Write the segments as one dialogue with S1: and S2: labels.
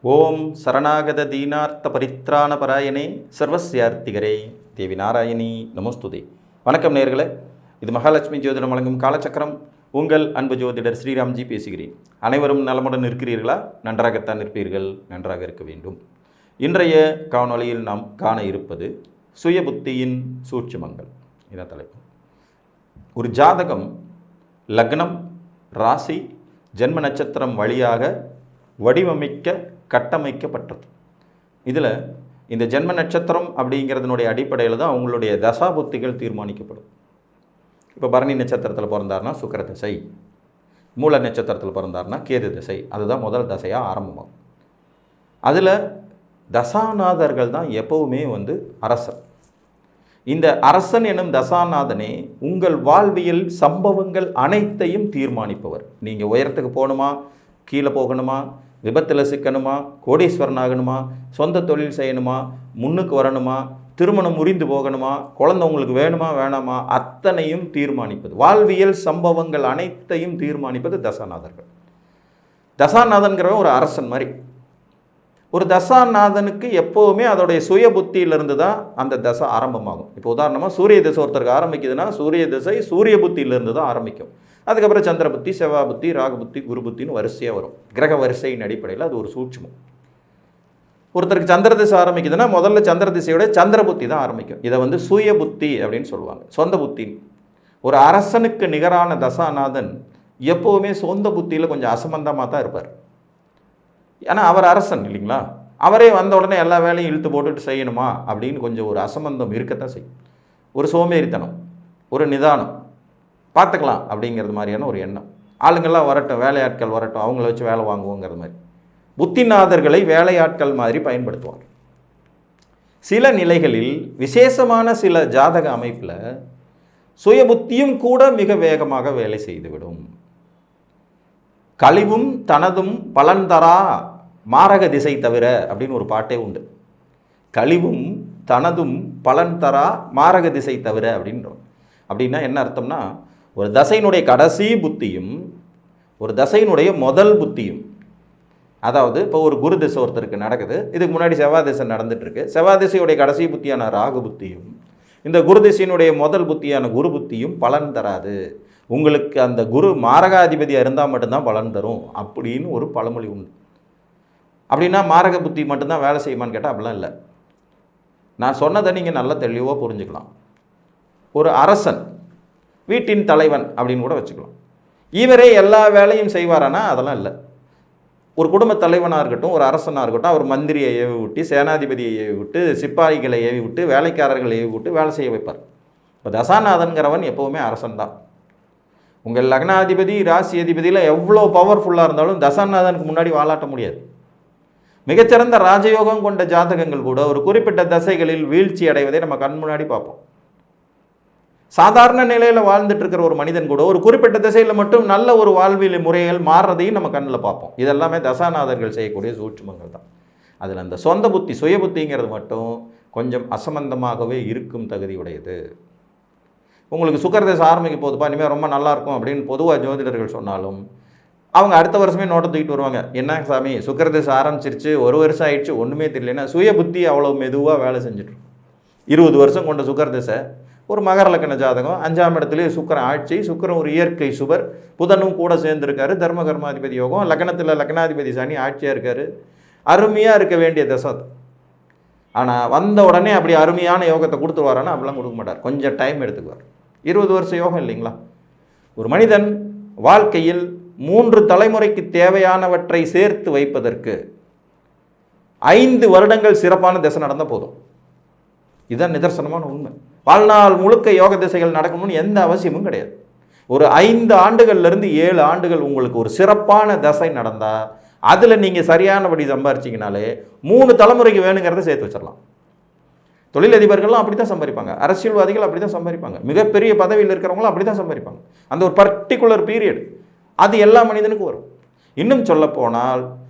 S1: ஓம் சரணாகத தீனார்த்த பரித்ராண பராயணே சர்வஸ்யார்த்திகரே தேவி நாராயணி நமஸ்துதே. வணக்கம் நேயர்களே, இது மகாலட்சுமி ஜோதிடம் வழங்கும் காலச்சக்கரம். உங்கள் அன்பு ஜோதிடர் ஸ்ரீராம்ஜி பேசுகிறேன். அனைவரும் நலமுடன் இருக்கிறீர்களா? நன்றாகத்தான் இருப்பீர்கள், நன்றாக இருக்க வேண்டும். இன்றைய காணொளியில் நாம் காண இருப்பது சுய புத்தியின் சூட்சுமங்கள். இதான் தலைப்பு. ஒரு ஜாதகம் லக்னம், ராசி, ஜென்ம நட்சத்திரம் வழியாக கட்டமைக்கப்பட்டது. இதில் இந்த ஜென்ம நட்சத்திரம் அப்படிங்கிறதுனுடைய அடிப்படையில் தான் அவங்களுடைய தசா புத்திகள் தீர்மானிக்கப்படும். இப்போ பரணி நட்சத்திரத்தில் பிறந்தார்னா சுக்கிர திசை, மூல நட்சத்திரத்தில் பிறந்தார்னா கேது திசை. அதுதான் முதல் தசையாக ஆரம்பமாகும். அதில் தசாநாதர்கள் தான் எப்போவுமே அரசர். இந்த அரசன் எனும் தசாநாதனே உங்கள் வாழ்வியல் சம்பவங்கள் அனைத்தையும் தீர்மானிப்பவர். நீங்கள் உயரத்துக்கு போகணுமா, கீழே போகணுமா, விபத்தில் சிக்கணுமா, கோடீஸ்வரன் ஆகணுமா, சொந்த தொழில் செய்யணுமா, முன்னுக்கு வரணுமா, திருமணம் முறிந்து போகணுமா, குழந்தை உங்களுக்கு வேணுமா வேணாமா, அத்தனையும் தீர்மானிப்பது, வாழ்வியல் சம்பவங்கள் அனைத்தையும் தீர்மானிப்பது தசாநாதர்கள். தசாநாதன்கிறவன் ஒரு அரசன் மாதிரி. ஒரு தசாநாதனுக்கு எப்போவுமே அதோடைய சுய புத்தியிலிருந்து தான் அந்த தசை ஆரம்பமாகும். இப்போ உதாரணமாக சூரிய திசை ஒருத்தருக்கு ஆரம்பிக்குதுன்னா சூரிய திசை சூரிய புத்தியிலிருந்து தான் ஆரம்பிக்கும். அதுக்கப்புறம் சந்திர புத்தி, செவ்வாய் புத்தி, ராகு புத்தி, குரு புத்தின்னு வரிசையாக வரும். கிரக வரிசையின் அடிப்படையில் அது ஒரு சூட்சுமம். ஒருத்தருக்கு சந்திர திசை ஆரம்பிக்குதுன்னா முதல்ல சந்திர திசையோட சந்திர புத்தி தான் ஆரம்பிக்கும். இதை சுய புத்தி அப்படின்னு சொல்லுவாங்க, சொந்த புத்தி. ஒரு அரசனுக்கு நிகரான தசாநாதன் எப்போவுமே சொந்த புத்தியில் கொஞ்சம் அசம்பந்தமாக தான் இருப்பார். ஏன்னா அவர் அரசன் இல்லைங்களா? அவரே வந்த உடனே எல்லா வேலையும் இழுத்து போட்டுட்டு செய்யணுமா அப்படின்னு கொஞ்சம் ஒரு அசம்பந்தம் இருக்கத்தான் செய்யும். ஒரு சோம்பேறித்தனம், ஒரு நிதானம், பார்த்துக்கலாம் அப்படிங்கிறது மாதிரியான ஒரு எண்ணம். ஆளுங்கள்லாம் வரட்டும், வேலையாட்கள் வரட்டும், அவங்கள வச்சு வேலை வாங்குவோங்கிறது மாதிரி புத்திநாதர்களை வேலையாட்கள் மாதிரி பயன்படுத்துவாங்க. சில நிலைகளில் விசேஷமான சில ஜாதக அமைப்பில் சுய புத்தியும் கூட மிக வேகமாக வேலை செய்துவிடும். கழிவும் தனதும் பலன் தரா மாரக திசை தவிர அப்படின்னு ஒரு பாட்டே உண்டு. கழிவும் தனதும் பலன் தரா மாரக திசை தவிர அப்படின்னா என்ன அர்த்தம்னா, ஒரு தசையினுடைய கடைசி புத்தியும் ஒரு தசையினுடைய முதல் புத்தியும், அதாவது இப்போ ஒரு குரு திசை ஒருத்தருக்கு நடக்குது, இதுக்கு முன்னாடி செவ்வாய் திசை நடந்துட்டுருக்கு. செவ்வாய் திசையுடைய கடைசி புத்தியான ராகு புத்தியும் இந்த குரு திசையினுடைய முதல் புத்தியான குரு புத்தியும் பலன் தராது. உங்களுக்கு அந்த குரு மாரகாதிபதியாக இருந்தால் மட்டும்தான் பலன் தரும் அப்படின்னு ஒரு பழமொழி உண்டு. அப்படின்னா மாரக புத்தி மட்டும்தான் வேலை செய்யுமான்னு கேட்டால் அப்படிலாம் இல்லை. நான் சொன்னதை நீங்கள் நல்லா தெளிவாக புரிஞ்சுக்கலாம். ஒரு அரசன், வீட்டின் தலைவன் அப்படின்னு கூட வச்சுக்கலாம். இவரே எல்லா வேலையும் செய்வாரானா அதெல்லாம் இல்லை. ஒரு குடும்ப தலைவனாக இருக்கட்டும், ஒரு அரசனாக இருக்கட்டும், அவர் மந்திரியை ஏவி விட்டு, சேனாதிபதியை ஏவி விட்டு, சிப்பாய்களை ஏவி விட்டு, வேலைக்காரர்களை ஏவி விட்டு வேலை செய்ய வைப்பார். இப்போ தசாநாதன்கிறவன் எப்போவுமே அரசன் தான். உங்கள் லக்னாதிபதி, ராசி அதிபதியில் எவ்வளோ பவர்ஃபுல்லாக இருந்தாலும் தசாநாதனுக்கு முன்னாடி வாலாட்ட முடியாது. மிகச்சிறந்த ராஜயோகம் கொண்ட ஜாதகங்கள் கூட ஒரு குறிப்பிட்ட தசைகளில் வீழ்ச்சி அடைவதை நம்ம கண் முன்னாடி பார்ப்போம். சாதாரண நிலையில் வாழ்ந்துட்டு இருக்கிற ஒரு மனிதன் கூட ஒரு குறிப்பிட்ட திசையில் மட்டும் நல்ல ஒரு வாழ்வியல் முறைகள் மாறுறதையும் நம்ம கண்ணில் பார்ப்போம். இதெல்லாமே தசாநாதர்கள் செய்யக்கூடிய சூட்சுமங்கள் தான். அதில் அந்த சொந்த புத்தி, சுய புத்திங்கிறது மட்டும் கொஞ்சம் அசம்பந்தமாகவே இருக்கும் தகுதி உடையது. உங்களுக்கு சுக்கிர திசை ஆரம்பிக்க போதுப்பா, இனிமேல் ரொம்ப நல்லாயிருக்கும் அப்படின்னு பொதுவாக ஜோதிடர்கள் சொன்னாலும் அவங்க அடுத்த வருஷமே நோட்டை தூக்கிட்டு வருவாங்க. என்ன சாமி, சுக்கிர திசை ஆரம்பிச்சிருச்சு, ஒரு வருஷம் ஆயிடுச்சு, ஒன்றுமே தெரியலன்னா சுய புத்தி அவ்வளோ மெதுவாக வேலை செஞ்சுட்டு 20 வருஷம் கொண்ட சுக்கிர திசை. ஒரு மகர லக்கண ஜாதகம், 5ஆம் இடத்துலேயே சுக்கிரன் ஆட்சி, சுக்கிரன் ஒரு இயற்கை சுபர், புதனும் கூட சேர்ந்துருக்காரு, தர்ம கர்மாதிபதி யோகம், லக்னத்தில் லக்னாதிபதி சனி ஆட்சியாக இருக்கார். அருமையாக இருக்க வேண்டிய தசை. ஆனால் வந்த உடனே அப்படி அருமையான யோகத்தை கொடுத்துருவாரான்னா அப்படிலாம் கொடுக்க மாட்டார், கொஞ்சம் டைம் எடுத்துக்குவார். 20 வருஷ யோகம் இல்லைங்களா? ஒரு மனிதன் வாழ்க்கையில் 3 தலைமுறைக்கு தேவையானவற்றை சேர்த்து வைப்பதற்கு 5 வருடங்கள் சிறப்பான திசை நடந்தால் போதும். இதுதான் நிதர்சனமான உண்மை. வாழ்நாள் முழுக்க யோக திசைகள் நடக்கணும்னு எந்த அவசியமும் கிடையாது. ஒரு 5 ஆண்டுகள்லேருந்து 7 ஆண்டுகள் உங்களுக்கு ஒரு சிறப்பான தசை நடந்தால் அதில் நீங்கள் சரியானபடி சம்பாரிச்சிங்கனாலே 3 தலைமுறைக்கு வேணுங்கிறத சேர்த்து வச்சிடலாம். தொழிலதிபர்கள்லாம் அப்படி தான் சம்பாதிப்பாங்க, அரசியல்வாதிகள் அப்படி தான் சம்பாதிப்பாங்க, மிகப்பெரிய பதவியில் இருக்கிறவங்களும் அப்படி தான் சம்பாதிப்பாங்க. அந்த ஒரு பர்டிகுலர் பீரியட் அது எல்லா மனிதனுக்கும் வரும். இன்னும் சொல்லப்போனால்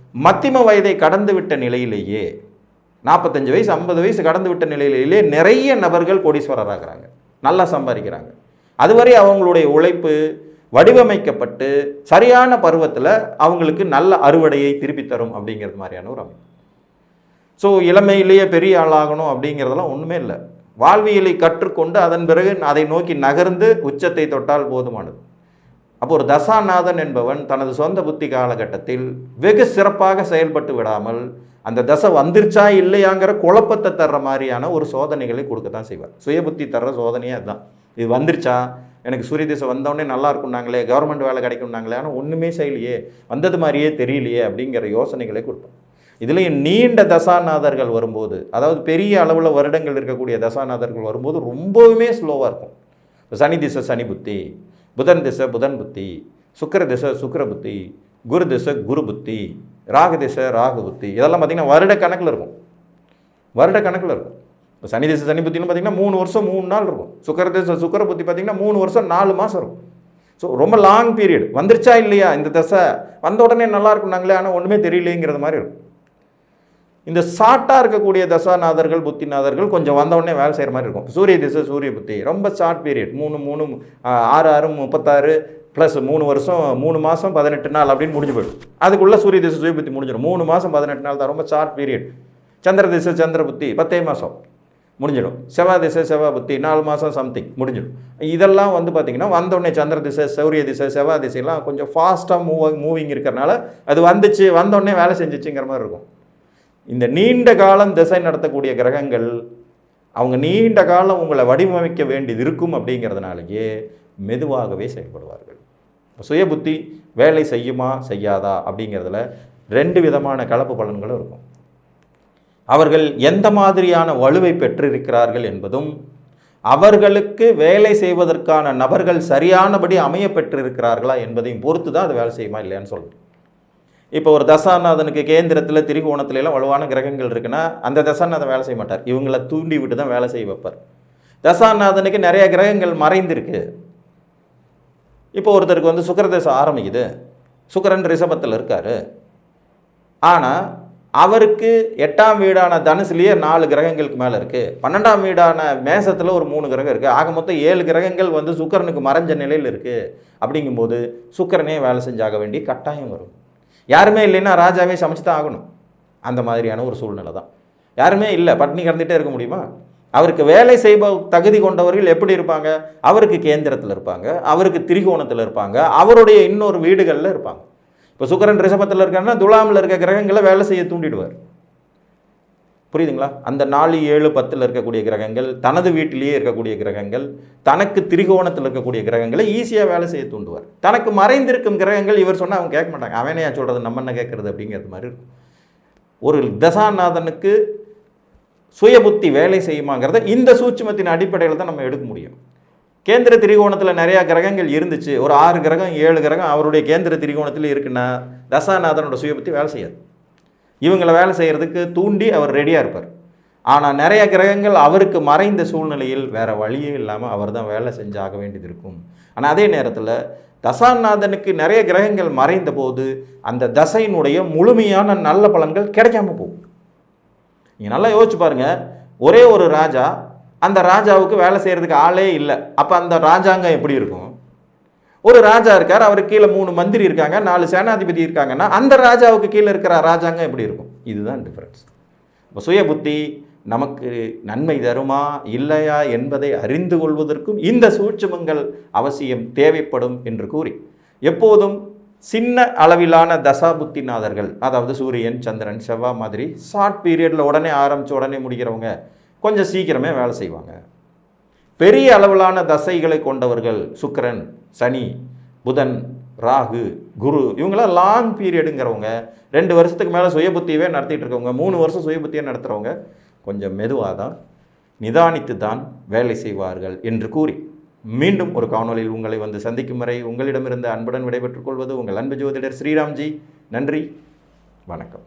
S1: மத்திம வயதை கடந்து விட்ட நிலையிலேயே 45 வயசு 50 வயசு கடந்து விட்ட நிலையிலேயே நிறைய நபர்கள் கோடீஸ்வரராகிறாங்க, நல்லா சம்பாதிக்கிறாங்க. அதுவரை அவங்களுடைய உழைப்பு, வடிவமைக்கப்பட்டு சரியான பருவத்தில் அவங்களுக்கு நல்ல அறுவடையை திருப்பி தரும் அப்படிங்கிறது மாதிரியான ஒரு அமைப்பு. ஸோ இளமையிலேயே பெரிய ஆளாகணும் அப்படிங்கிறதெல்லாம் ஒன்றுமே இல்லை. வாழ்வியலை கற்றுக்கொண்டு அதன் பிறகு அதை நோக்கி நகர்ந்து உச்சத்தை தொட்டால் போதுமானது. அப்போ ஒரு தசாநாதன் என்பவன் தனது சொந்த புத்தி காலகட்டத்தில் வெகு சிறப்பாக செயல்பட்டு விடாமல் அந்த தசை வந்துருச்சா இல்லையாங்கிற குழப்பத்தை தர்ற மாதிரியான ஒரு சோதனைகளை கொடுக்கத்தான் செய்வார். சுய புத்தி தர்ற சோதனையே அதுதான். இது வந்துருச்சா, எனக்கு சூரிய திசை வந்தோடனே நல்லா இருக்கும்னாங்களே, கவர்மெண்ட் வேலை கிடைக்கும்னாங்களே, ஆனால் ஒன்றுமே செய்யலையே, வந்தது மாதிரியே தெரியலையே அப்படிங்கிற யோசனைகளை கொடுப்போம். இதுலேயும் நீண்ட தசாநாதர்கள் வரும்போது, அதாவது பெரிய அளவில் வருடங்கள் இருக்கக்கூடிய தசாநாதர்கள் வரும்போது ரொம்பவுமே ஸ்லோவாக இருக்கும். சனி திசை சனி புத்தி, புதன் திசை புதன் புத்தி, சுக்கிர திசை சுக்கிர புத்தி, குரு திசை குரு புத்தி, ராகு திசை ராகு புத்தி, இதெல்லாம் பார்த்திங்கன்னா வருட கணக்கில் இருக்கும். வருட கணக்கில் இருக்கும். இப்போ சனி திசை சனி புத்தின்னு பார்த்திங்கன்னா 3 வருஷம் 3 நாள் இருக்கும். சுக்கிர திசை சுக்கிர புத்தி பார்த்திங்கன்னா 3 வருஷம் 4 மாதம் இருக்கும். ஸோ ரொம்ப லாங் பீரியட். வந்துருச்சா இல்லையா இந்த தசை, வந்த உடனே நல்லா இருக்கும்னாங்களே, ஆனால் ஒன்றுமே தெரியலேங்கிறது மாதிரி இருக்கும். இந்த ஷார்ட்டாக இருக்கக்கூடிய தசாநாதர்கள் புத்திநாதர்கள் கொஞ்சம் வந்தவுடனே வேலை செய்கிற மாதிரி இருக்கும். சூரிய திசை சூரிய புத்தி ரொம்ப ஷார்ட் பீரியட், 3 6 6 36 ப்ளஸ் 3 வருஷம் 3 மாதம் 18 நாள் அப்படின்னு முடிஞ்சு போயிடும். அதுக்குள்ளே சூரிய திசை சூரிய புத்தி முடிஞ்சிடும். 3 மாதம் 18 நாள் தான் ரொம்ப ஷார்ட் பீரியட். சந்திர திசை சந்திர புத்தி 10 மாதம் முடிஞ்சிடும். செவ்வாய் திசை செவ்வாய் புத்தி 4 மாதம் சம்திங் முடிஞ்சிடும். இதெல்லாம் வந்து பார்த்திங்கன்னா வந்தோடனே சந்திர திசை சூரிய திசை செவ்வாய் திசையெல்லாம் கொஞ்சம் ஃபாஸ்ட்டாக மூவிங் இருக்கிறனால அது வந்துச்சு, வந்தோடனே வேலை செஞ்சிச்சுங்கிற மாதிரி இருக்கும். இந்த நீண்ட காலம் திசை நடத்தக்கூடிய கிரகங்கள் அவங்க நீண்ட காலம் உங்களை வடிவமைக்க வேண்டியது இருக்கும். அப்படிங்கிறதுனாலேயே மெதுவாகவே செயல்படுவார்கள். சுய புத்தி வேலை செய்யுமா செய்யாதா அப்படிங்கிறதுல 2 விதமான கலப்பு பலன்களும் இருக்கும். அவர்கள் எந்த மாதிரியான வலுவை பெற்றிருக்கிறார்கள் என்பதும், அவர்களுக்கு வேலை செய்வதற்கான நபர்கள் சரியானபடி அமைய பெற்றிருக்கிறார்களா என்பதையும் பொறுத்து தான் அது வேலை செய்யுமா இல்லையான்னு சொல்லுது. இப்போ ஒரு தசாநாதனுக்கு கேந்திரத்தில் திரிகோணத்துல எல்லாம் வலுவான கிரகங்கள் இருக்குன்னா அந்த தசாநாதன் வேலை செய்ய மாட்டார். இவங்களை தூண்டி விட்டு தான் வேலை செய்ய வைப்பார். தசாநாதனுக்கு நிறைய கிரகங்கள் மறைந்திருக்கு. இப்போ ஒருத்தருக்கு வந்து சுக்கிர தசை ஆரம்பிக்குது, சுக்கிரன் ரிஷபத்தில் இருக்கார், ஆனால் அவருக்கு 8ஆம் வீடான தனுசுலேயே 4 கிரகங்களுக்கு மேலே இருக்குது, 12ஆம் வீடான மேசத்தில் ஒரு 3 கிரகம் இருக்குது, ஆக மொத்தம் 7 கிரகங்கள் வந்து சுக்கிரனுக்கு மறைஞ்ச நிலையில் இருக்குது. அப்படிங்கும்போது சுக்கிரனே வேலை செஞ்சாக வேண்டிய கட்டாயம் வரும். யாருமே இல்லைன்னா ராஜாவே சமைச்சு தான் ஆகணும். அந்த மாதிரியான ஒரு சூழ்நிலை தான். யாருமே இல்லை, பட்னி கிடந்துகிட்டே இருக்க முடியுமா? அவருக்கு வேலை செய்ப தகுதி கொண்டவர்கள் எப்படி இருப்பாங்க? அவருக்கு கேந்திரத்தில் இருப்பாங்க, அவருக்கு திரிகோணத்தில் இருப்பாங்க, அவருடைய இன்னொரு வீடுகளில் இருப்பாங்க. இப்போ சுக்கிரன் ரிஷபத்தில் இருக்காருன்னா துலாமில் இருக்க கிரகங்களை வேலை செய்ய தூண்டிடுவார். புரியுதுங்களா? அந்த 4 7 10 இருக்கக்கூடிய கிரகங்கள், தனது வீட்டிலேயே இருக்கக்கூடிய கிரகங்கள், தனக்கு திரிகோணத்தில் இருக்கக்கூடிய கிரகங்களை ஈஸியாக வேலை செய்ய தூண்டுவார். தனக்கு மறைந்திருக்கும் கிரகங்கள் இவர் சொன்னால் அவங்க கேட்க மாட்டாங்க. அவனே சொல்கிறது நம்ம என்ன கேட்குறது அப்படிங்கிறது மாதிரி இருக்கும். ஒரு தசாநாதனுக்கு சுய புத்தி வேலை செய்யுமாங்கிறத இந்த சூட்சுமத்தின் அடிப்படையில் தான் நம்ம எடுக்க முடியும். கேந்திர திரிகோணத்தில் நிறையா கிரகங்கள் இருந்துச்சு, ஒரு 6 கிரகம் 7 கிரகம் அவருடைய கேந்திர திரிகோணத்தில் இருக்குன்னா தசாநாதனோட சுய புத்தி வேலை செய்யாது. இவங்களை வேலை செய்கிறதுக்கு தூண்டி அவர் ரெடியாக இருப்பார். ஆனால் நிறைய கிரகங்கள் அவருக்கு மறைந்த சூழ்நிலையில் வேறு வழியே இல்லாமல் அவர் தான் வேலை செஞ்சாக வேண்டியது இருக்கும். ஆனால் அதே நேரத்தில் தசாநாதனுக்கு நிறைய கிரகங்கள் மறைந்த போது அந்த தசையினுடைய முழுமையான நல்ல பலன்கள் கிடைக்காம போகும். நீங்கள் நல்லா யோசிச்சு பாருங்கள். ஒரே ஒரு ராஜா, அந்த ராஜாவுக்கு வேலை செய்கிறதுக்கு ஆளே இல்லை. அப்போ அந்த ராஜாங்கம் எப்படி இருக்கும்? ஒரு ராஜா இருக்கார், அவருக்கு கீழே 3 மந்திரி இருக்காங்க, 4 சேனாதிபதி இருக்காங்கன்னா அந்த ராஜாவுக்கு கீழே இருக்கிற ராஜாங்கம் எப்படி இருக்கும்? இதுதான் டிஃபரன்ஸ். இப்போ சுய புத்தி நமக்கு நன்மை தருமா இல்லையா என்பதை அறிந்து கொள்வதற்கும் இந்த சூட்சுமங்கள் அவசியம் தேவைப்படும் என்று கூறி, எப்போதும் சின்ன அளவிலான தசாபுத்திநாதர்கள், அதாவது சூரியன் சந்திரன் செவ்வாய் மாதிரி ஷார்ட் பீரியடில் உடனே ஆரம்பித்து உடனே முடிக்கிறவங்க கொஞ்சம் சீக்கிரமே வேலை செய்வாங்க. பெரிய அளவிலான தசைகளை கொண்டவர்கள் சுக்கிரன் சனி புதன் ராகு குரு இவங்களாம் லாங் பீரியடுங்கிறவங்க, 2 வருஷத்துக்கு மேலே சுயபுத்தியவே நடத்திட்டு இருக்கவங்க, 3 வருஷம் சுயபுத்தியை நடத்துகிறவங்க கொஞ்சம் மெதுவாக தான் நிதானித்து தான் வேலை செய்வார்கள் என்று கூறி, மீண்டும் ஒரு காணொலியில் உங்களை வந்து சந்திக்கும் வரை உங்களிடமிருந்து அன்புடன் விடைபெற்றுக் கொள்வது உங்கள் அன்பு ஜோதிடர் ஸ்ரீராம்ஜி. நன்றி, வணக்கம்.